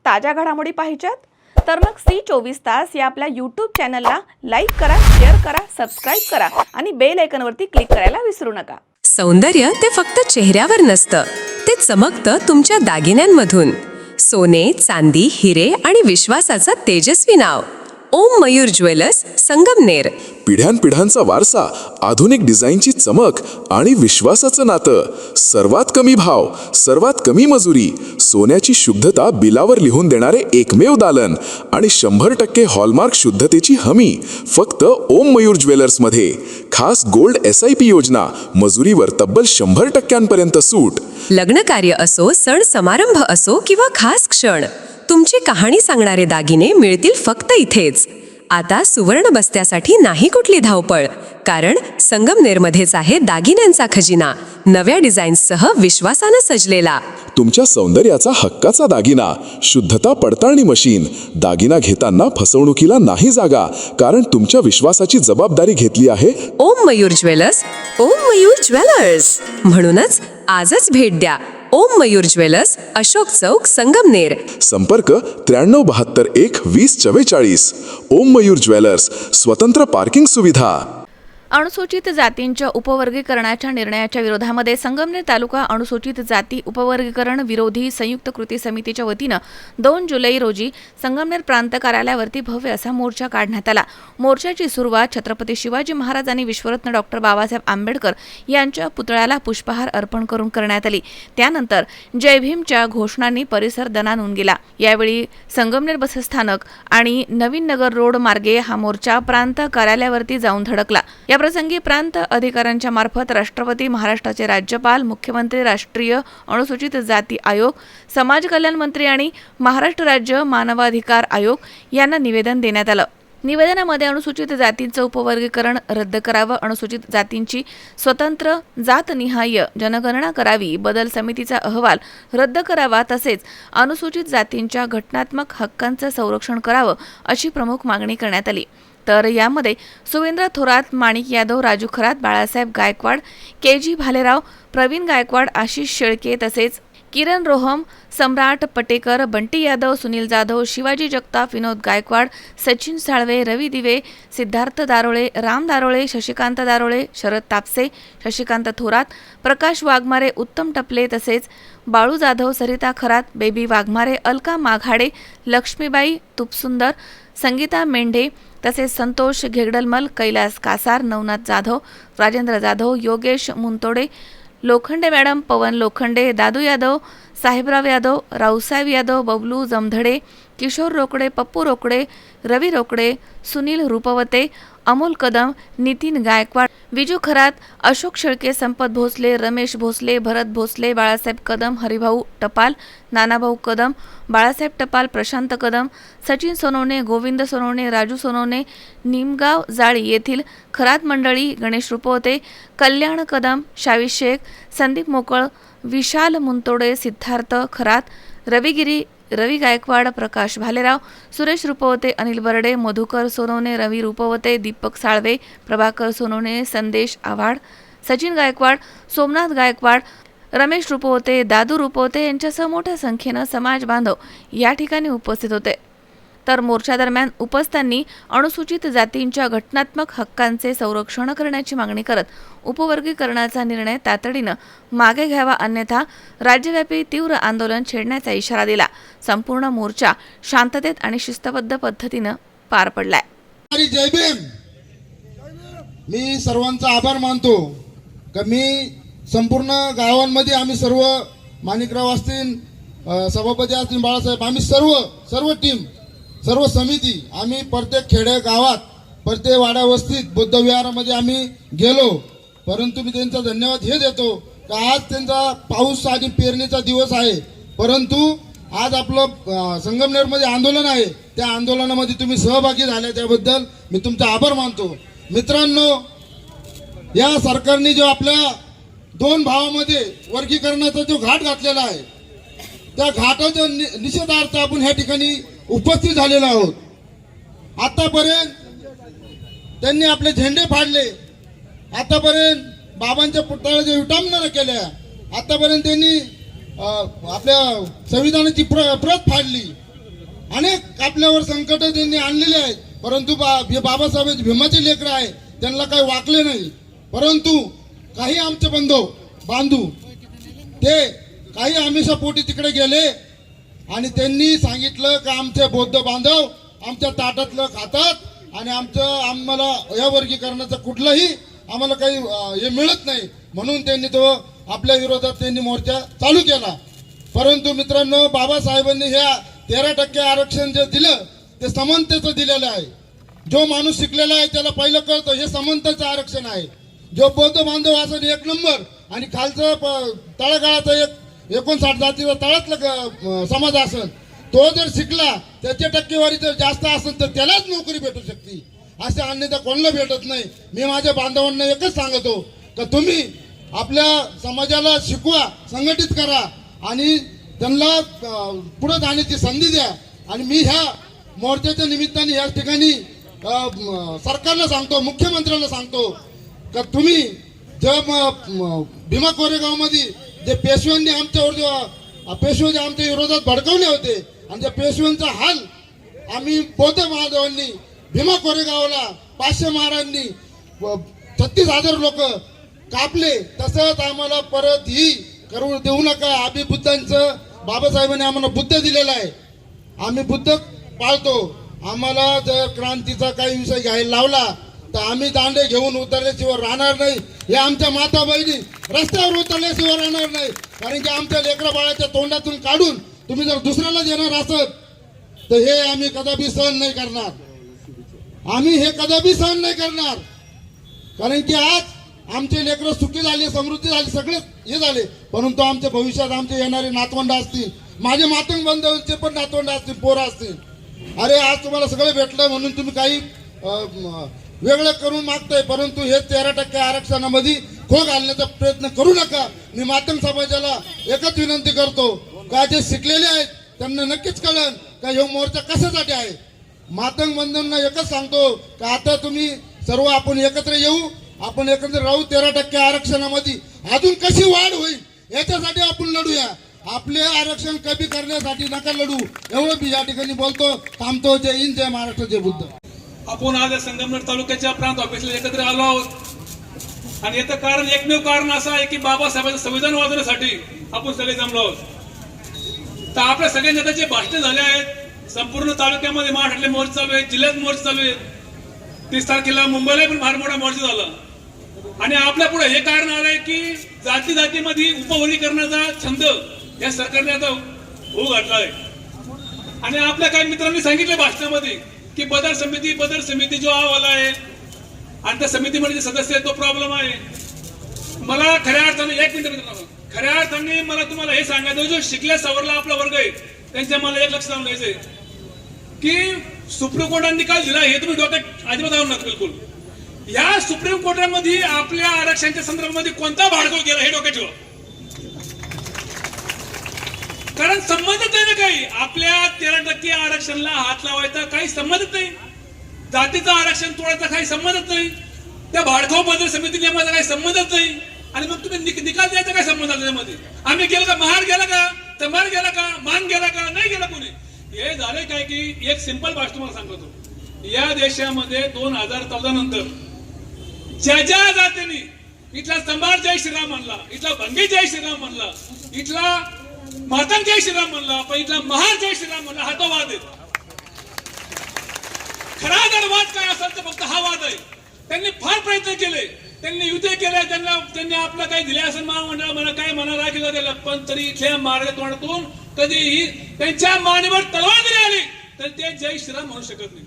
ताज्या घडामोडी पाहिजेत तर मग C24 तास या आपल्या YouTube चॅनलला लाईक करा, शेअर करा, सबस्क्राइब करा आणि बेल आयकॉनवरती क्लिक करायला विसरू नका. सौंदर्य ते फक्त चेहऱ्यावर नसतं, ते चमकतं तुमच्या दागिन्यांमधून. सोने, चांदी, हिरे आणि विश्वासाचं तेजस्वी नाव. ओम मयूर ज्वेलर्स, संगमनेर. पिढ्यानपिढ्यांचा वारसा, आधुनिक डिझाईनची चमक आणि विश्वासाचं नातं. सर्वात कमी भाव, सर्वात कमी मजुरी, सोन्याची शुद्धता बिलावर लिहून देणारे एकमेव दालन आणि 100% हॉलमार्क शुद्धतेची हमी फक्त ओम मयूर ज्वेलर्समध्ये. खास गोल्ड SIP योजना, मजुरीवर तब्बल 100% सूट. लग्न कार्य असो, सण समारंभ असो किंवा खास क्षण, तुमची कहाणी सांगणारे दागिने मिळतील फक्त इथेच. आता सुवर्ण बस्त्यासाठी नाही कुठली धावपळ, कारण संगमनेरमध्येच आहे दागिन्यांचा खजिना. नव्या डिझाईन्ससह विश्वासानं सजलेला. तुमच्या सौंदर्याचा हक्काचा दागिना, शुद्धता पडताळणी मशीन. दागिना घेताना फसवणुकीला नाही जागा, कारण तुमच्या विश्वासाची जबाबदारी घेतली आहे ओम मयूर ज्वेलर्स. ओम मयूर ज्वेलर्स म्हणूनच आजच भेट द्या. ओम मयूर ज्वेलर्स, अशोक चौक, संगमनेर. संपर्क 9372012044. ओम मयूर ज्वेलर्स, स्वतंत्र पार्किंग सुविधा. अनुसूचित जातींच्या उपवर्गीकरणाच्या निर्णयाच्या विरोधामध्ये संगमनेर तालुका अनुसूचित जाती उपवर्गीकरण विरोधी संयुक्त कृती समितीच्या वतीनं 2 जुलै रोजी संगमनेर प्रांत कार्यालयावरती भव्य असा मोर्चा काढण्यात आला. मोर्चाची सुरुवात छत्रपती शिवाजी महाराज आणि विश्वरत्न डॉक्टर बाबासाहेब आंबेडकर यांच्या पुतळ्याला पुष्पहार अर्पण करून करण्यात आली. त्यानंतर जय भीमच्या घोषणांनी परिसर दणाणून गेला. यावेळी संगमनेर बसस्थानक आणि नवीन नगर रोड मार्गे हा मोर्चा प्रांत कार्यालयावरती जाऊन धडकला. या प्रसंगी प्रांत अधिकाऱ्यांच्या मार्फत राष्ट्रपती, महाराष्ट्राचे राज्यपाल, मुख्यमंत्री, राष्ट्रीय अनुसूचित जाती आयोग, समाज कल्याण मंत्री आणि महाराष्ट्र राज्य मानवाधिकार आयोग यांना निवेदन देण्यात आलं. निवेदनामध्ये अनुसूचित जातींचं उपवर्गीकरण रद्द करावं, अनुसूचित जातींची स्वतंत्र जातनिहाय जनगणना करावी, बदल समितीचा अहवाल रद्द करावा, तसेच अनुसूचित जातींच्या घटनात्मक हक्कांचं संरक्षण करावं अशी प्रमुख मागणी करण्यात आली. तर यामध्ये सुवेंद्र थोरात, माणिक यादव, राजू खरात, बाळासाहेब गायकवाड, KG भालेराव, प्रवीण गायकवाड, आशिष शेळके तसेच किरण रोहम, सम्राट पटेकर, बंटी यादव, सुनील जाधव, शिवाजी जगताप, विनोद गायकवाड, सचिन साळवे, रवी दिवे, सिद्धार्थ दारोळे, राम दारोळे, शशिकांत दारोळे, शरद तापसे, शशिकांत थोरात, प्रकाश वाघमारे, उत्तम टपले तसेच बाळू जाधव, सरिता खरात, बेबी वाघमारे, अलका माघाडे, लक्ष्मीबाई तुपसुंदर, संगीता मेंढे तसेच संतोष घेगडलमल, कैलास कासार, नवनाथ जाधव, राजेंद्र जाधव, योगेश मुंतोडे, लोखंडे मॅडम, पवन लोखंडे, दादू यादव, साहेबराव यादव, रावसाहेब यादव, बबलू जमधडे, किशोर रोकडे, पप्पू रोकडे, रवी रोकडे, सुनील रूपवते, अमोल कदम, नितीन गायकवाड, विजू खरात, अशोक शेळके, संपत भोसले, रमेश भोसले, भरत भोसले, बाळासाहेब कदम, हरिभाऊ टपाल, नानाभाऊ कदम, बाळासाहेब टपाल, प्रशांत कदम, सचिन सोनवणे, गोविंद सोनवणे, राजू सोनवणे, निमगाव जाळी येथील खरात मंडळी, गणेश रूपवते, कल्याण कदम, शावी शेख, संदीप मोकळ, विशाल मुंतोडे, सिद्धार्थ खरात, रविगिरी, रवी गायकवाड, प्रकाश भालेराव, सुरेश रूपवते, अनिल बर्डे, मधुकर सोनवणे, रवी रूपवते, दीपक साळवे, प्रभाकर सोनवणे, संदेश आव्हाड, सचिन गायकवाड, सोमनाथ गायकवाड, रमेश रूपवते, दादू रूपवते यांच्यासह मोठ्या संख्येनं समाज बांधव या ठिकाणी उपस्थित होते. तर मोर्चा दरम्यान उपस्थितांनी अनुसूचित जातींच्या घटनात्मक हक्कांचे संरक्षण करण्याची मागणी करत उपवर्गीकरणाचा निर्णय तातडीनं मागे घ्यावा, अन्यथा राज्यव्यापी तीव्र आंदोलन छेडण्याचा इशारा दिला. संपूर्ण मोर्चा शांततेत आणि शिस्तबद्ध पद्धतीनं पार पडलाय. जय भीम. मी सर्वांचा आभार मानतो का मी संपूर्ण गावांमध्ये आम्ही सर्व माणिकराव असतील, सभापती असतील, बाळासाहेब, आम्ही सर्व टीम, सर्व समिती, आम्ही प्रत्येक खेडे गावात, प्रत्येक वाडा वस्तीत, बुद्ध विहारामध्ये आम्ही गेलो. परंतु मी त्यांचा धन्यवाद हे देतो की आज त्यांचा पाऊस आणि पेरणीचा दिवस आहे, परंतु आज आपलं संगमनेरमध्ये आंदोलन आहे, त्या आंदोलनामध्ये तुम्ही सहभागी झाले त्याबद्दल मी तुमचा आभार मानतो. मित्रांनो, या सरकारने जो आपल्या 2 भावामध्ये वर्गीकरणाचा जो घाट घातलेला आहे, त्या घाटाच्या निषेधार्थ आपण ह्या ठिकाणी उपस्थित झालेलो आहोत. आतापर्यंत त्यांनी आपले झेंडे फाडले, आतापर्यंत बाबांच्या पुतळ्याच्या विटंबना केल्या, आतापर्यंत त्यांनी आपल्या संविधानाची प्रत फाडली, अनेक आपल्यावर संकट त्यांनी आणलेले आहेत, परंतु हे बाबासाहेब भीमाचे लेकरं आहे, त्यांना काही वाकले नाही. परंतु काही आमचे बांधू ते काही आमिषापोटी तिकडे गेले आणि त्यांनी सांगितलं की आमचे बौद्ध बांधव आमच्या ताटातलं खातात आणि आम्हाला या वर्गीकरणाचं कुठलंही आम्हाला काही हे मिळत नाही, म्हणून त्यांनी तो आपल्या विरोधात मोर्चा चालू केला. परंतु मित्रांनो, बाबासाहेबांनी ह्या 13% आरक्षण जे दिलं ते समानतेचं दिलेलं आहे. जो माणूस शिकलेला आहे त्याला पहिलं कळतं हे समानतेचं आरक्षण आहे. जो बौद्ध बांधव असेल 1 नंबर आणि खालचं तळागाळाचा 59 जातीचा तळातलं समाज असेल, तो जर शिकला त्याची टक्केवारी जर जास्त असेल तर त्यालाच नोकरी भेटू शकते. असे अन्यथा कोणाला भेटत नाही. मी माझ्या बांधवांना एकच सांगतो की तुम्ही आपल्या समाजाला शिकवा, संघटित करा आणि त्यांना पुढे जाण्याची संधी द्या. आणि मी ह्या मोर्चाच्या निमित्ताने या ठिकाणी सरकारला सांगतो, मुख्यमंत्र्यांना सांगतो का तुम्ही भीमा कोरेगावमध्ये जे पेशव्यांनी पेशवे जे आमच्या विरोधात भडकवले होते आणि त्या पेशव्यांचा हाल आम्ही बौद्ध बांधवांनी भीमा कोरेगावला 500 महाराजांनी 36,000 लोक कापले, तसंच आम्हाला परत ही करू देऊ नका. आम्ही बुद्धांचं, बाबासाहेबांनी आम्हाला बुद्ध दिलेला आहे, आम्ही बुद्ध पाळतो. आम्हाला जर क्रांतीचा काही विषय घ्यायला लावला तर आम्ही दांडे घेऊन उतरल्याशिवाय राहणार नाही. हे आमच्या माता बहिणी रस्त्यावर उतरल्याशिवाय राहणार नाही. कारण की आमच्या लेकरा बाळाच्या तोंडातून काढून तुम्ही जर दुसऱ्याला देणार असत तर हे आम्ही कदापि सहन नाही करणार. आम्ही हे कदापि सहन नाही करणार. कारण की आज आमचे लेकरं सुखी झाले, समृद्धी झाली, सगळे हे झाले, परंतु आमच्या भविष्यात आमचे येणारे नातवंड असतील, माझे मातंग बांधवांचे पण नातवंड असतील, पोरं असतील. अरे आज तुम्हाला सगळं भेटलं म्हणून तुम्ही काही वेगळं करून मागताय, परंतु हे 13% आरक्षणामध्ये खो घालण्याचा प्रयत्न करू नका. मी मातंग समाजाला एकच विनंती करतो का जे शिकलेले आहेत त्यांना नक्कीच कळेल का हे मोर्चा कशासाठी आहे. मातंग बंधूंना एकच सांगतो का आता तुम्ही सर्व आपण एकत्र येऊ, आपण एकत्र राहू. 13% आरक्षणामध्ये अजून कशी वाढ होईल याच्यासाठी आपण लढूया. आपले आरक्षण कमी करण्यासाठी नका लढू. एवढं मी या ठिकाणी बोलतो, थांबतो. जय हिंद, जय महाराष्ट्र, जय बुद्ध. आपण आज संगमनेर तालुक्याच्या प्रांत ऑफिसला एकत्र आलो आहोत आणि याचं कारण एकमेव कारण असं आहे की बाबासाहेबांचं संविधान वाजवण्यासाठी आपण सगळे जमलो आहोत. तर आपल्या सगळ्या नेत्याचे भाषण झाले आहेत. संपूर्ण तालुक्यामध्ये महाराष्ट्रातले मोर्चे चालू आहेत, जिल्ह्यात मोर्चे चालू आहेत. 30 तारखेला मुंबईला पण फार मोठा मोर्चा झाला आणि आपल्या पुढे हे कारण आलंय की जाती जातीमध्ये उपवर्गीकरणाचा छंद या सरकारने आता होऊ घातला आहे. आणि आपल्या काही मित्रांनी सांगितले भाषणामध्ये की बदर समिती जो अहवाल आहे आणि त्या समितीमध्ये जे सदस्य आहेत तो प्रॉब्लेम आहे. मला खऱ्या अर्थाने 1 मिनिट मित्रांनो, खऱ्या अर्थाने मला तुम्हाला हे सांगायचं, जो शिकल्या सवरला आपला वर्ग आहे त्यांच्या मला एक लक्ष लावून द्यायचंय की सुप्रीम कोर्टाने निकाल दिला हे तुम्ही डोक्यात अजिबात आणू नका. बिलकुल या सुप्रीम कोर्टामध्ये आपल्या आरक्षणाच्या संदर्भामध्ये कोणता भाडगो गेला हे डोक्यात ठेवा. कारण संबंधच नाही ना काही. आपल्या 13% आरक्षणाला हात लावायचा काही संबंधच नाही. जातीचं आरक्षण तोडायचा काही संबंधच नाही. त्या भाडखाऊ बदल समिती नियमाचा काही संबंधच नाही. आणि मग तुम्ही निकाल द्यायचा काय संबंध त्याच्यामध्ये? आम्ही गेलो का, महार गेला का, तंबार गेला का, मान गेला का, नाही गेला कोणी. हे झाले काय की एक सिंपल भाषा तुम्हाला सांगतो. या देशामध्ये 2014 नंतर ज्या ज्या जातीने इथला तंबार जय श्रीराम म्हणला, इथला भंगी जय श्रीराम म्हणला, इथला मातंग जय श्रीराम म्हणला, पण इथला महार जय श्रीराम म्हणला, हा तो वाद आहे. खरा जर वाद काय असेल तर फक्त हा वाद आहे. त्यांनी फार प्रयत्न केले, त्यांनी युद्ध केले, त्यांनी आपलं काही दिले असेल महामंडळ म्हणा काय म्हणा राखीला दिलं, पण तरी इथल्या मार्ग तोंडातून कधीही त्यांच्या मानेवर तलवार जरी आली तर ते जय श्रीराम म्हणू शकत नाही.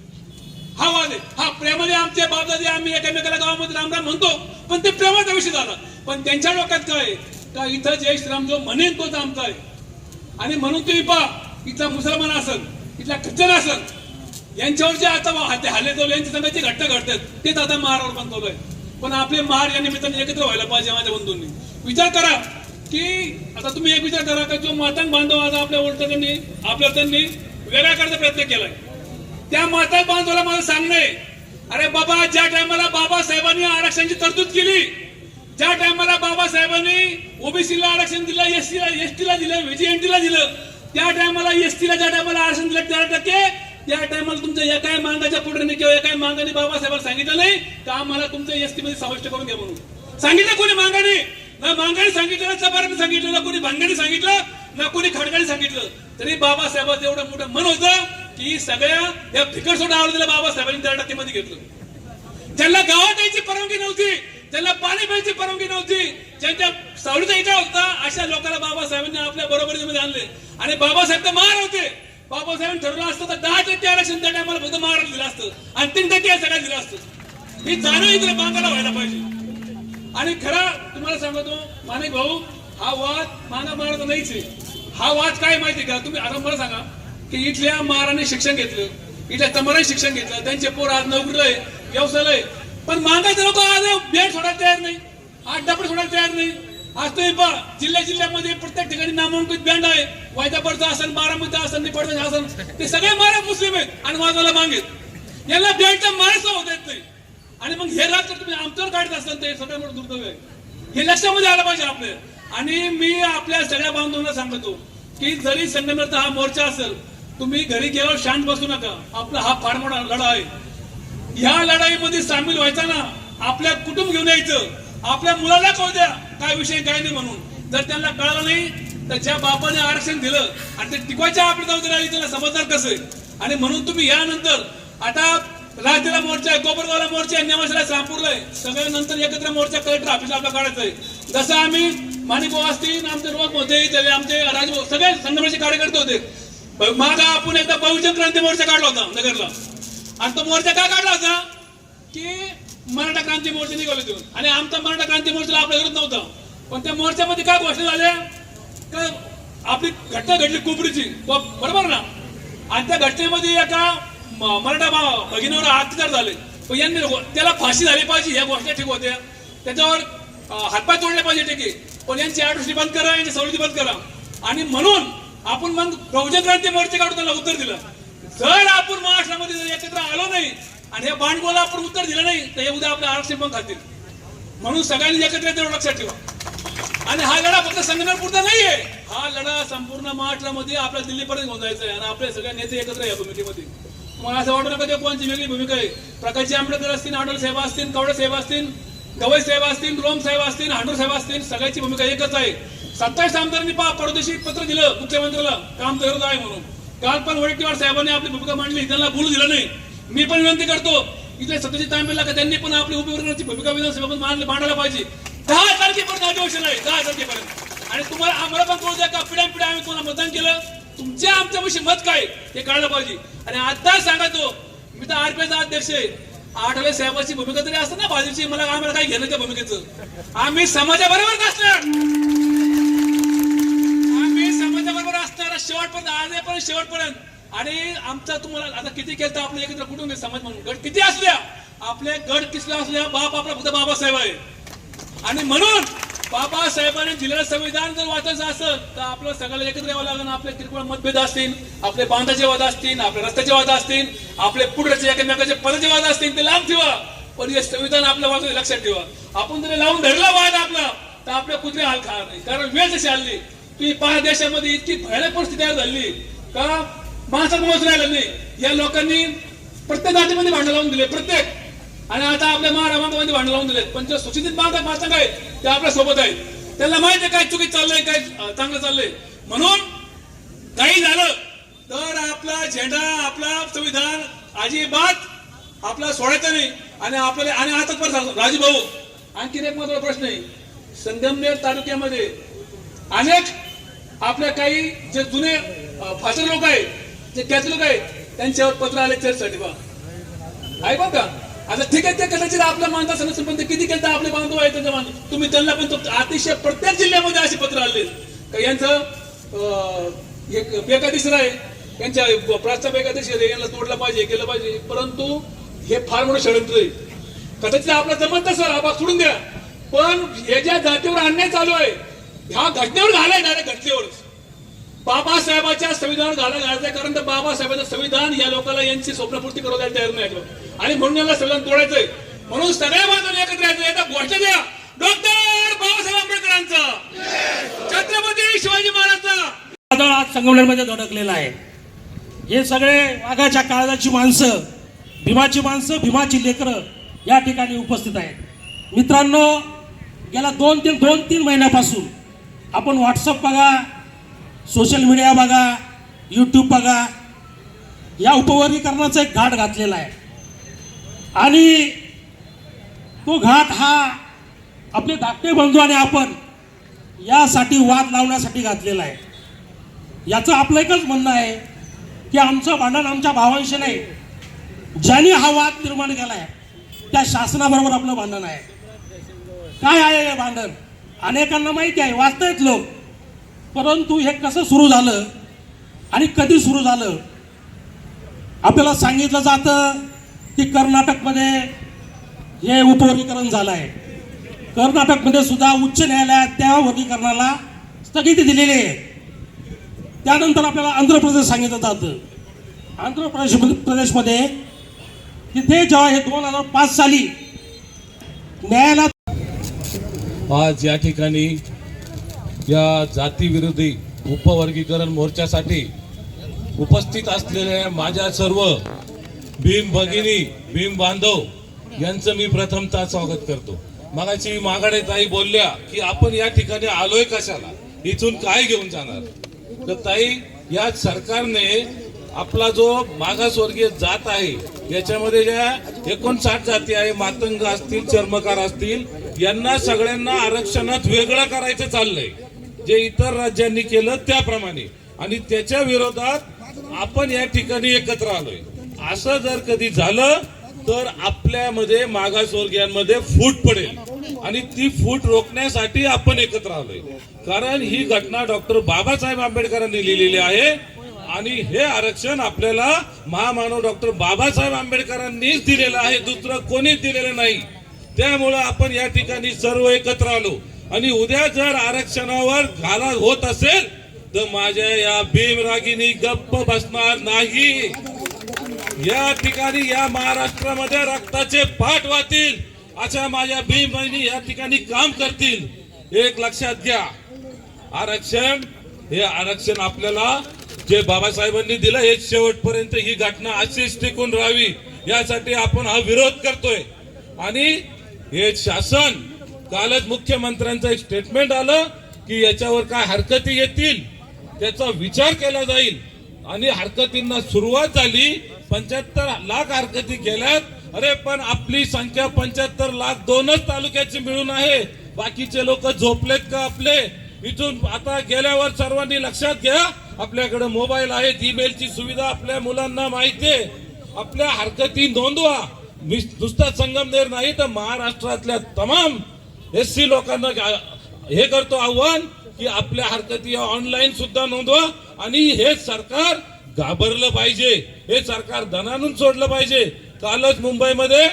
हा वाद आहे. हा प्रेमाने आमचे बापदादी आम्ही एकमेकाला गावामध्ये रामराम म्हणतो, पण ते प्रेमाचा विषय झाला. पण त्यांच्या डोक्यात काय का इथं जय श्रीराम जो म्हणेन तोच आमचा आहे. आणि म्हणून तुम्ही पहा, इथला मुसलमान असेल, इथला ख्रिश्चन असेल, यांच्यावर जे आता हल्ले चालू यांच्या संघाची घटना घडतात तेच आता महारावर पण चालू आहे. पण आपले महार या निमित्ताने एकत्र व्हायला पाहिजे. माझ्या बंधूंनी विचार करा की आता तुम्ही एक विचार करा का जो मातंग बांधव आज आपल्या उलट त्यांनी वेगळा करण्याचा प्रयत्न केलाय. त्या मातंग बांधवाला मला सांगणं आहे, अरे बाबा, ज्या टायमाला बाबासाहेबांनी आरक्षणाची तरतूद केली, ज्या टायमाला बाबासाहेबांनी ओबीसीला आरक्षण दिलं, एसटीला दिलं, व्हीजीएनटीला दिलं, त्या टायमाला एसटीला ज्या टायमाला आरक्षण दिलं 13%, त्या टायमाला तुमच्या एकाही मांगाच्या पुढे किंवा एकाही मांगाने बाबासाहेबांना सांगितलं नाही का आम्हाला तुमच्या एसटी मध्ये समाविष्ट करून घ्या म्हणून. सांगितलं कोणी मांगाने? ना मांगाने सांगितलं, ना चपाराने सांगितलं, ना कोणी भांगाने सांगितलं, ना कोणी खडकाने सांगितलं. तरी बाबासाहेबांचं एवढं मोठं मन होतं की सगळ्या या फिकर सोडा आवडलेल्या बाबासाहेबांनी त्या टक्केमध्ये घेतलं. ज्यांना गावात यायची परवानगी नव्हती, ज्यांना पाणी प्यायची परवानगी नव्हती, ज्यांच्या सावलीचा इटा होता, अशा लोकांना बाबासाहेबांनी आपल्या बरोबरीमध्ये आणले. आणि बाबासाहेब तर महार होते. बाबासाहेबांनी ठरवलं असतं तर 10% आरक्षण त्या टायमाला फक्त महाराज दिलं असतं आणि 3% सगळ्यात दिलं असतं. ही जाणीव इकडे मागायला व्हायला पाहिजे. आणि खरा तुम्हाला सांगतो माणिक भाऊ, हा वाद मागा महाराज नाहीच आहे. हा वाद काय माहिती का? तुम्ही आता मला सांगा की इथल्या महाराजांनी शिक्षण घेतलं, इथल्या तमराने शिक्षण घेतलं, त्यांचे पोर आज नोकरीला आहे, व्यवसायाला आहे, पण मागायचे लोक आज बँड सोडायला तयार नाही, आड्डापड सोडायला तयार नाही. आज तुम्ही पहा जिल्ह्यामध्ये प्रत्येक ठिकाणी नामांकित बँड आहे. वैदापूरचा असन, बारामतीचा असन, निफाडचा असन, ते सगळे महाराज मुस्लिम आहेत आणि वाजवायला मागेत. यांना बँडचा माणसं होत येत नाही. आणि मग हे राज तुम्ही आमच्यावर काढत असाल ते सगळं मोठं दुर्दैव आहे. हे लक्षामध्ये आलं पाहिजे आपल्या. आणि मी आपल्या सगळ्या बांधवांना सांगतो की जरी संगमनेरचा हा मोर्चा असेल, तुम्ही घरी गेल्यावर शांत बसू नका. आपला हा फार मोठा लढा आहे. या लढाईमध्ये सामील व्हायचा ना, आपल्या कुटुंब घेऊन यायचं, आपल्या मुलाला कळू द्या काय विषय काय नाही म्हणून. जर त्यांना कळलं नाही तर ज्या बापाने आरक्षण दिलं आणि ते टिकवायच्या आपल्या जबाबदारी त्याला समजणार कसं आहे. आणि म्हणून तुम्ही यानंतर आता राजला मोर्चा आहे, कोपरगावला मोर्चा आहे, नेवाशाला, रामपूरला आहे, सगळ्या नंतर एकत्र मोर्चा कलेक्टर ऑफिसला आपला काढायचा आहे. जसं आम्ही माणिकभाऊ असतील, आमचे रोग होते, आमचे राजभाऊ सगळे संघटनेचे कार्यकर्ते होते. मागा आपण एकदा बहुजन क्रांती मोर्चा काढला होता नगरला. आणि तो मोर्चा का काढला होता की मराठा क्रांती मोर्चा निघाले होते आणि आमचा मराठा क्रांती मोर्चाला आपला विरोध नव्हता. पण त्या मोर्चामध्ये काय घोषणा झाल्या का आपली घटना घडली कोपरीची, बरोबर ना. आणि त्या घटनेमध्ये एका मराठा भगिनीवर अत्याचार झाले, पण यांनी त्याला फाशी झाली पाहिजे या गोष्टी ठीक होत्या. त्याच्यावर हातपाय तोडले पाहिजे ठीक आहे, पण यांची आठवडी बंद करा, यांची सवलती बंद करा. आणि म्हणून आपण मग बहुजन क्रांती मोर्चा काढून त्याला उत्तर दिलं. जर आपण महाराष्ट्रामध्ये जर एकत्र आलो नाही आणि या बांडगोला आपण उत्तर दिलं नाही तर हे उद्या आपल्या आरक्षण पण खातील. म्हणून सगळ्यांनी एकत्र येतो लक्षात ठेवा. आणि हा लढा फक्त संघटनापुरता नाहीये, हा लढा संपूर्ण महाराष्ट्रामध्ये आपल्या दिल्लीपर्यंत घेऊन जायचा आहे. आणि आपले सगळे नेते एकत्र या भूमिकेमध्ये. मला असं वाटू नका ते कोणची वेगळी भूमिका आहे. प्रकाशजी आंबेडकर असतील, आडोले साहेब असतील, कवडे साहेब असतील, गवई साहेब असतील, रोम साहेब असतील, हांडूर साहेब असतील, सगळ्याची भूमिका एकच आहे. 27 आमदारांनी परदेशी पत्र दिलं मुख्यमंत्र्याला काम विरोध आहे म्हणून. काल पण वडेट्टीवार साहेबांनी आपली भूमिका मांडली, त्यांना बोलू दिलं नाही. मी पण विनंती करतो इथले सत्यजित तांबेला का त्यांनी पण आपली उपविभागाची भूमिका विधानसभेमध्ये मांडायला पाहिजे. 10 तारखेपर्यंत अधिवेशन आहे, 10 तारखेपर्यंत. आणि तुम्हाला आम्हाला पण कळू द्या का पिढ्या आम्ही तुम्हाला मतदान केलं, तुमच्या आमच्याविषयी मत काय हे कळलं पाहिजे. आणि आता सांगतो मी तर आरपीआयचा अध्यक्ष आहे. आठवले साहेबांची भूमिका तरी असतं ना भाजपची, आम्हाला काय घेणं त्या भूमिकेचं. आम्ही समाजाबरोबर असणार, आम्ही समाजाबरोबर असणार शेवटपर्यंत, आजपर्यंत शेवटपर्यंत. आणि आमचा तुम्हाला आता किती केलं तर आपलं एकत्र कुटुंब समाज म्हणून गट किती असल्या, आपले गट किसले असल्या, बाप आपला फक्त बाबासाहेब आहे. आणि म्हणून बाबासाहेबांनी दिलेलं संविधान जर वाचायचं असेल तर आपलं सगळ्याला एकत्र यावं लागेल. आपले किरकोळ मतभेद असतील, आपले बांधाचे वाद असतील, आपले रस्त्याचे वाद असतील, आपले पुढचे एकमेकाचे पदाचे वाद असतील, ते लांब ठेवा. पण हे संविधान आपल्या वाचून लक्षात ठेवा. आपण जरी लावून धरला वाद आपला तर आपल्या कुत्रे हाल खाणार नाही. कारण वेळ जशी आली की 5 देशामध्ये इतकी भयानक परिस्थिती तयार झाली का माणसात मोज राहिला नाही. या लोकांनी प्रत्येक जातीमध्ये भांडण लावून दिले, प्रत्येक. आणि आता आपल्या महाराष्ट्रामध्ये भांडण लावून दिलेत. पण जे सुशिक्षित माणसं आहेत ते आपल्या सोबत आहेत. त्यांना माहिती आहे काय चुकीचं चाललंय, काय चांगलं चाललंय. म्हणून काही झालं तर आपला झेंडा, आपला संविधान अजिबात आपला सोडायचं नाही. आणि आपल्याला आणि आता पण राजू भाऊ आणखीन एक महत्त्वाचा प्रश्न आहे. संगमनेर तालुक्यामध्ये अनेक आपल्या काही जे जुने फासर लोक आहेत, जे कॅथलिक आहेत, त्यांच्यावर पत्र आले चर्चेसाठी बा आहे बघ का. आता ठीक आहे, ते कदाचित आपल्या मानता नसेल, पण ते किती केलं तर आपले बांधव आहेत त्यांच्या बांधव, तुम्ही त्यांना पण अतिशय प्रत्येक जिल्ह्यामध्ये असे पत्र आले का यांचं एक बेकायदेशीर आहे, यांच्या प्राचा बेकायदेशीर आहे, यांना तोडला पाहिजे, केलं पाहिजे. परंतु हे फार मोठं षडयंत्र आहे. कदाचित आपला जमत नसेल, हा भाग सोडून द्या, पण हे ज्या जातीवर अन्याय चालू आहे ह्या घटनेवर घालाय, डायरेक्ट घटनेवरच बाबासाहेबांच्या संविधानावर घालायचं. कारण तर बाबासाहेबांचं संविधान या लोकांना यांची स्वप्नपूर्ती करू द्यायला तयार नाही. आणि म्हणून याला संविधान तोडायचंय. म्हणून सगळ्या बाजूने एकत्र यायचं. एकदा घोषणा द्या, डॉक्टर बाबासाहेब आंबेडकरांचा, छत्रपती शिवाजी महाराजांचा आज संगमनेरमध्ये धडकलेला आहे. हे सगळे वाघाच्या काळजाची माणसं, भीमाची लेकरं या ठिकाणी उपस्थित आहेत. मित्रांनो, गेल्या दोन तीन महिन्यापासून आपण व्हॉट्सअप बघा, सोशल मीडिया बघा, यूट्यूब बघा, या उपवर्गीकरणाचा एक घाट घातलेला आहे. आणि तो घाट हा आपले धाकटे बंधू आणि आपण यासाठी वाद लावण्यासाठी घातलेला आहे. याचं आपलं एकच म्हणणं आहे की आमचं भांडण आमच्या भावांशी नाही. ज्यांनी हा वाद निर्माण केला आहे त्या शासनाबरोबर आपलं भांडण आहे. काय आहे हे भांडण? अनेकांना माहिती आहे, वाचतायत लोक. परंतु हे कसं सुरू झालं आणि कधी सुरू झालं आपल्याला सांगितलं जातं की कर्नाटकमध्ये हे उपवर्गीकरण झालं आहे. कर्नाटकमध्ये सुद्धा उच्च न्यायालयात त्या वर्गीकरणाला स्थगिती दिलेली आहे. त्यानंतर आपल्याला आंध्र प्रदेश सांगितलं जातं. आंध्र प्रदेशमध्ये तिथे जेव्हा हे 2005 साली न्यायालयात आज या ठिकाणी या जातीविरोधी उपवर्गीकरण मोर्चासाठी उपस्थित असलेल्या माझ्या सर्व भीम भगिनी, भीम बांधव यांचं मी प्रथमतः स्वागत करतो. मगाची मागाडे ताई बोलल्या की आपण या ठिकाणी आलोय कशाला, इथून काय घेऊन जाणार. तर ताई, या सरकारने आपला जो मागासवर्गीय जात आहे याच्यामध्ये ज्या 59 जाती आहे, मातंग असतील, चर्मकार असतील, यांना सगळ्यांना आरक्षणात वेगळं करायचं चाललंय, जे इतर राज्यांनी केलं त्याप्रमाणे. आणि त्याच्या विरोधात आपण या ठिकाणी एकत्र आलोय. असं जर कधी झालं तर आपल्यामध्ये मागासवर्गीयांमध्ये फूट पडेल आणि ती फूट रोखण्यासाठी आपण एकत्र आलोय. कारण ही घटना डॉक्टर बाबासाहेब आंबेडकरांनी लिहिलेली आहे आणि हे आरक्षण आपल्याला महामानव डॉक्टर बाबासाहेब आंबेडकरांनीच दिलेलं आहे, दुसरं कोणीच दिलेलं नाही. त्यामुळं आपण या ठिकाणी सर्व एकत्र आलो. आणि उद्या जर आरक्षणावर घाला होत असेल तर माझ्या या भीम रागिनी गप्प बसणार नाही. या ठिकाणी या महाराष्ट्रामध्ये रक्ताचे पाठ वाहतील अशा माझ्या भीम बहिणी या ठिकाणी काम करतील. एक लक्षात घ्या, हे आरक्षण आपल्याला जे बाबासाहेबांनी दिलं हे शेवटपर्यंत ही घटना अशीच टिकून राहावी यासाठी आपण हा विरोध करतोय. आणि हे शासन, कालच मुख्यमंत्र्यांचं एक स्टेटमेंट आलं की याच्यावर काय हरकती येतील त्याचा विचार केला जाईल. आणि हरकतींना सुरुवात झाली. 75 लाख हरकती केल्यात. अरे पण आपली संख्या 75 लाख 2च तालुक्याची मिळून आहे. बाकीचे लोक झोपलेत का आपले? इथून आता गेल्यावर सर्वांनी लक्षात घ्या, आपल्याकडे मोबाईल आहेत, ईमेलची सुविधा आपल्या मुलांना माहिती आहे. आपल्या हरकती नोंदवा. नुसता संगमनेर नाही तर महाराष्ट्रातल्या तमाम SC लोकांना हे करतो आव्हान की आपल्या हरकती ऑनलाईन सुद्धा नोंदवा. आणि हे सरकार घाबरलं पाहिजे, हे सरकार धनानून सोडलं पाहिजे. कालच मुंबईमध्ये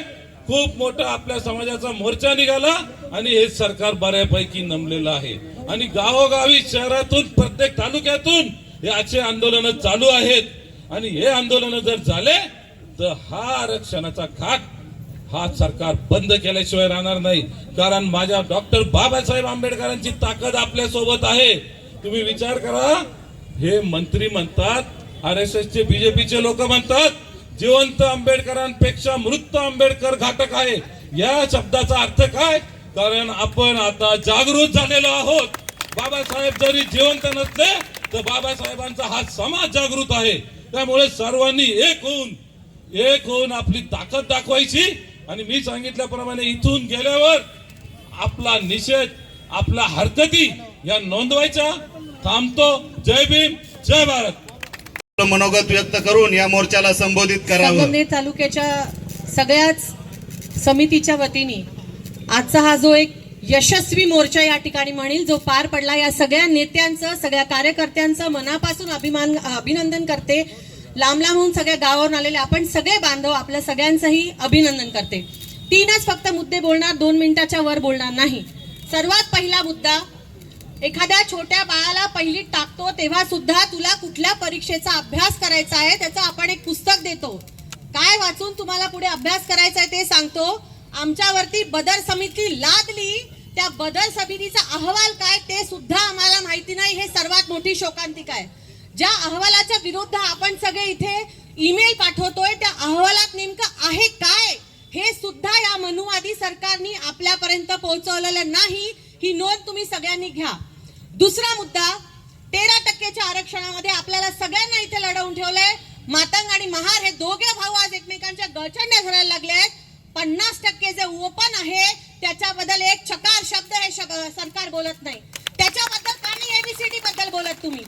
खूप मोठा आपल्या समाजाचा मोर्चा निघाला आणि हे सरकार बऱ्यापैकी नमलेलं आहे. आणि गावोगावी, शहरातून, प्रत्येक तालुक्यातून हे असे आंदोलन चालू आहेत. आणि हे आंदोलन जर झाले तर हा आरक्षणाचा घाट हा सरकार बंद केल्याशिवाय राहणार नाही. कारण माझ्या डॉक्टर बाबासाहेब आंबेडकरांची ताकद आपल्या सोबत आहे. तुम्ही विचार करा, हे मंत्री म्हणतात, RSS चे, BJPचे लोक म्हणतात जिवंत आंबेडकरांपेक्षा मृत आंबेडकर घातक आहे. या शब्दाचा अर्थ काय? कारण आपण आता जागृत झालेलो आहोत. बाबासाहेब जरी जिवंत नसले तर बाबासाहेबांचा हा समाज जागृत आहे. त्यामुळे सर्वांनी एक होऊन आपली ताकद दाखवायची. आणि मी सांगितल्याप्रमाणे इथून गेल्यावर आपला निषेध, आपला हरकती या नोंदवायच्या. थांबतो. जय भीम, जय भारत. मनोगत व्यक्त करून या मोर्चाला संबोधित करावं. संगमनेर तालुक्याच्या सगळ्याच समितीच्या वतीने आजचा हा जो एक यशस्वी मोर्चा या ठिकाणी म्हणील जो पार पडला, या सगळ्या नेत्यांचं, सगळ्या कार्यकर्त्यांचं मनापासून अभिनंदन करते. लांब लांबून सगळ्या गावावरून आलेले आपण सगळे बांधव आपल्या सगळ्यांचंही अभिनंदन करते. 3च फक्त मुद्दे बोलणार, 2 मिनिटाच्या वर बोलणार नाही. सर्वात पहिला मुद्दा, एखाद्या छोट्या बाळाला पहिलीत टाकतो तेव्हा सुद्धा तुला कुठल्या परीक्षेचा अभ्यास करायचा आहे त्याचं आपण एक पुस्तक देतो. काय वाचून तुम्हाला पुढे अभ्यास करायचा आहे ते सांगतो. आमच्यावरती बदर समिती लादली, त्या बदर समितीचा अहवाल काय ते सुद्धा आम्हाला माहिती नाही. हे सर्वात मोठी शोकांतिका आहे. ज्या अहवालाच्या विरुद्ध आपण सगळे इथे ईमेल पाठवतोय त्या अहवालात नेमकं आहे काय हे सुद्धा या मनुवादी सरकारने आपल्यापर्यंत पोहोचवलेलं नाही, ही नोंद तुम्ही सगळ्यांनी घ्या. दुसरा मुद्दा, 13% आरक्षणामध्ये आपल्याला सगळ्यांना इथे लढवून ठेवलंय. मातंग आणि महार हे दोघे भाऊ आज एकमेकांच्या गळचंड्या धरायला लागले आहेत. 50% जे ओपन आहे त्याच्याबद्दल एक चकार शब्द हे सरकार बोलत नाही. त्याच्याबद्दल का नाही एबीसीडी बद्दल बोलत तुम्ही?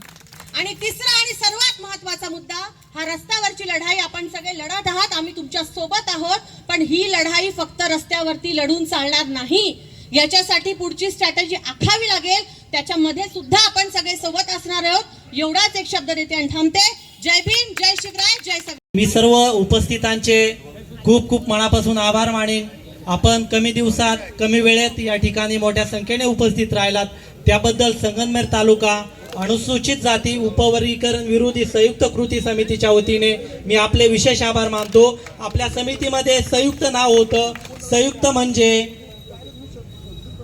आणि तिसरा आणि सर्वात महत्वाचा मुद्दा, हा रस्त्यावरची लढाई आपण सगळे लढत आहात, आम्ही तुमच्या सोबत आहोत, पण ही लढाई फक्त रस्त्यावरती लढून चालणार नाही. याच्यासाठी पुढची स्ट्रॅटेजी आखावी लागेल. त्याच्यामध्ये सुद्धा आपण सगळे सोबत असणार आहोत. एवढाच एक शब्द देते आणि थांबते. जय भीम, जय शिवराय, जय सगळे. मी सर्व उपस्थितांचे खूप खूप मनापासून आभार मानेन. आपण कमी दिवसात कमी वेळेत या ठिकाणी मोठ्या संख्येने उपस्थित राहिलात त्याबद्दल संगमनेर तालुका अनुसूचित जाती उपवर्गीकरण विरोधी संयुक्त कृती समितीच्या वतीने मी आपले विशेष आभार मानतो. आपल्या समितीमध्ये संयुक्त नाव होतं. संयुक्त म्हणजे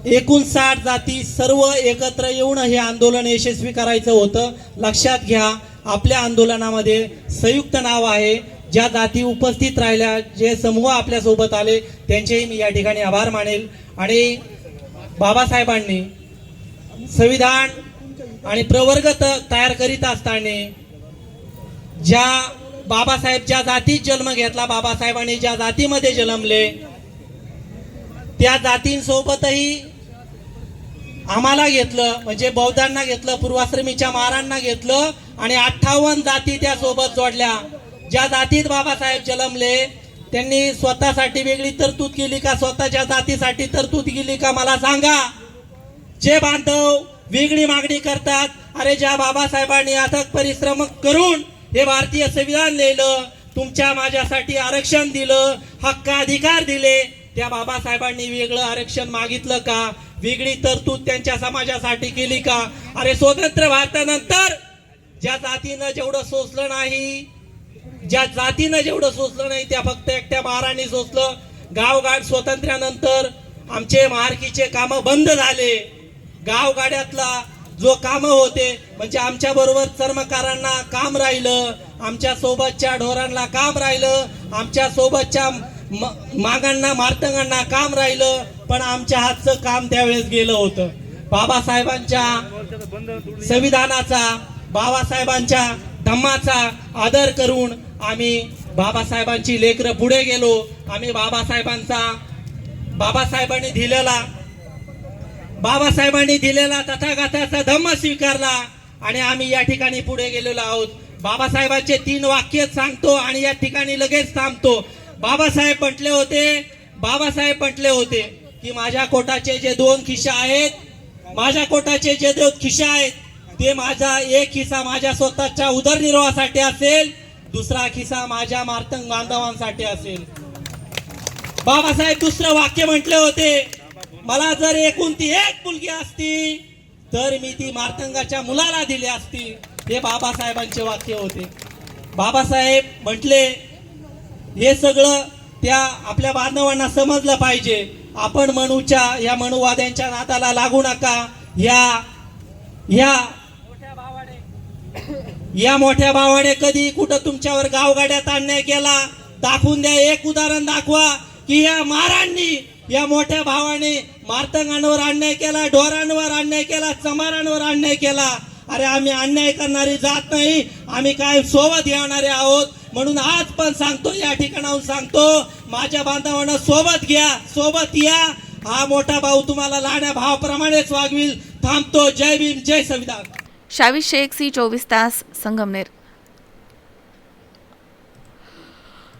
59 जाती सर्व एकत्र येऊन हे आंदोलन यशस्वी करायचं होतं. लक्षात घ्या, आपल्या आंदोलनामध्ये संयुक्त नाव आहे. ज्या जाती उपस्थित राहिल्या, जे समूह आपल्यासोबत आले त्यांचेही मी या ठिकाणी आभार मानेल. आणि बाबासाहेबांनी संविधान आणि प्रवर्ग तयार करीत असताना बाबासाहेब ज्या जातीत जन्म घेतला, बाबासाहेबांनी ज्या जातीमध्ये जन्मले त्या जातींसोबतही आम्हाला घेतलं, म्हणजे बौद्धांना घेतलं, पूर्वाश्रमीच्या महारांना घेतलं आणि 58 जाती त्या सोबत जोडल्या. ज्या जातीत बाबासाहेब जन्मले त्यांनी स्वतःसाठी वेगळी तरतूद केली का, स्वतःच्या जातीसाठी तरतूद केली का मला सांगा. जे बांधव वेगळी मागणी करतात, अरे ज्या बाबासाहेबांनी अथक परिश्रम करून हे भारतीय संविधान लिहिलं, तुमच्या माझ्यासाठी आरक्षण दिलं, हक्क अधिकार दिले, त्या बाबासाहेबांनी वेगळं आरक्षण मागितलं का, वेगळी तरतूद त्यांच्या समाजासाठी केली का? अरे स्वतंत्र भारतानंतर ज्या जातीनं जेवढं सोसलं नाही, ज्या जातीनं जेवढं सोसलं नाही त्या फक्त एकट्या महारांनी सोसलं. गावगाड स्वातंत्र्यानंतर आमचे महारकीचे कामं बंद झाले. गावगाड्यातला जो कामं होते म्हणजे आमच्या बरोबर चर्मकारांना काम राहिलं, आमच्या सोबतच्या ढोरांना काम राहिलं, आमच्या सोबतच्या मागांना मार्तंगांना काम राहिलं, पण आमच्या हातचं काम त्यावेळेस गेलं होतं. बाबासाहेबांच्या संविधानाचा, बाबासाहेबांच्या धम्माचा आदर करून आम्ही बाबासाहेबांची लेकरं पुढे गेलो. आम्ही बाबासाहेबांनी दिलेला तथागताचा धम्म स्वीकारला आणि आम्ही या ठिकाणी पुढे गेलेलो आहोत. बाबासाहेबांचे 3 वाक्य सांगतो आणि या ठिकाणी लगेच थांबतो. बाबासाहेब म्हटले होते की माझ्या कोटाचे जे 2 खिसे आहेत, ते माझा एक खिसा माझ्या स्वतःच्या उदरनिर्वाहासाठी असेल, दुसरा खिसा माझ्या मार्तंग बांधवांसाठी असेल. बाबासाहेब दुसरं वाक्य म्हटले होते, मला जर एकुलती एक मुलगी असती तर मी ती मार्तंगाच्या मुलाला दिली असती. हे बाबासाहेबांचे वाक्य होते. बाबासाहेब म्हटले हे सगळं त्या आपल्या बांधवांना समजलं पाहिजे. आपण या मनुवाद्यांच्या नादाला लागू नका. या मोठ्या भावाने कधी कुठं तुमच्यावर गावगाड्यात अन्याय केला? दाखवून द्या, एक उदाहरण दाखवा की या महारांनी, या मोठ्या भावाने मार्तंगांवर अन्याय केला, ढोरांवर अन्याय केला, चमारांवर अन्याय केला. अरे आम्ही अन्याय करणारी जात नाही, आम्ही काय सोबत येणारे आहोत. म्हणून आज पण सांगतो, या ठिकाणाहून सांगतो, माझ्या बांधवांना सोबत घ्या, सोबत या. हा मोठा भाऊ तुम्हाला लहान्या भावाप्रमाणेच वागविल. थांबतो. जय भीम, जय संविधान. शावीर शेख, C24 तास, संगमनेर.